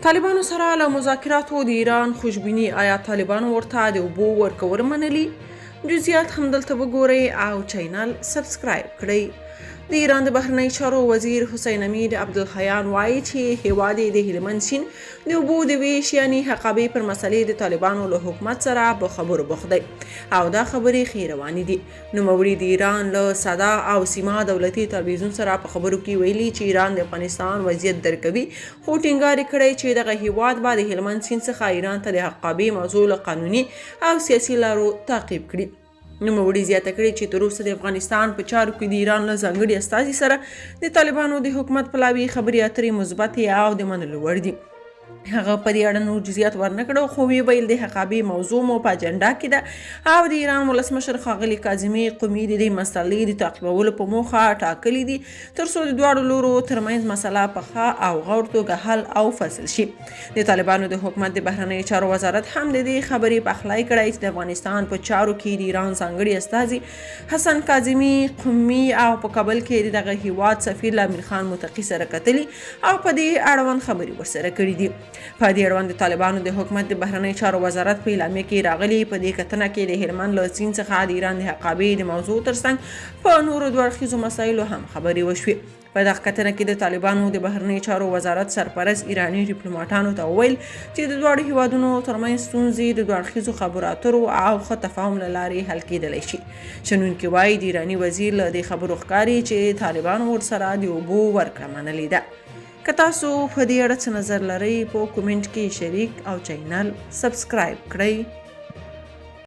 طالبانو سره له مذاکراتو د ایران خوشبیني. آیا طالبانو ورته د اوبو ورکول منلي؟ جزئیات همدلته وګورئ او چینل سبسکرایب کړئ. د ایران د بهرنی چارو وزیر حسین امیر عبدالحیان وایي چې هیواد یې د هلمند سیند د اوبو د ویش یعنی حقابې پر مسلې د طالبانو له حکومت سره په خبرو بوخت دی او دا خبرې ښې روانې دي. نوموړي د ایران له صدا او سیما دولتي تلویزیون سره په خبرو کې ویلي چې ایران د افغانستان وضعیت درک کوي، خو ټینګار یې کړی چې دغه هیواد به د هلمند سیند څخه ایران ته د حقابې موضوع له قانوني او سیاسي لارو تعقیب کړي. نوموړي زیاته کړې چې تر اوسه د افغانستان په چارو کې د ایران له ځانګړي استازي سره د طالبانو د حکومت پلاوي خبرې اترې مثبتې او د منلو وړ دي. هغه په دې اړه نور جزئیات ورنه کړو، خو ویې ویل د حقابې موضوع مو په اجنډا کې ده او د ایران ولسمشر ښاغلي کاظمي قومي د دې مسلې د تعقیبولو په موخه ټاکلي دي تر څو د دواړو لورو ترمنځ مسله په ښه او غور توګه حل او فصل شي. د طالبانو د حکومت د بهرنیو چارو وزارت هم د دې خبرې پخلی کړی چې د افغانستان په چارو کې د ایران ځانګړي استازي حسن کاظمي قومي او په کابل کې دغه هیواد سفیر لامین خان متقي سره کتلي او په دې اړوند خبرې ورسره کړي دي. په دې اړوند د طالبانو د حکومت د بهرنیو چارو وزارت په اعلامیه کې راغلي. په دې کتنه کې د هلمند له سیند څخه د ایران د حقابې د موضوع ترڅنګ په نورو دوه اړخیزو مسایلو هم خبرې وشوې. په دغه کتنه کې د طالبانو د بهرنیو چارو وزارت سرپرست ایراني ډیپلوماټانو ته وویل چې د دواړو هیوادونو ترمنځ ستونزې د دوه اړخیزو خبرو اترو او ښه تفاهم له لارې حل کیدلی شي. شنونکي وایي د ایراني وزیر له دې خبرو ښکاري چې طالبانو ورسره د اوبو ورکړه منلې ده. که تاسو په دې اړه څه نظر لرئ په کومنټ کې شریک او چینل سبسکرایب کړئ.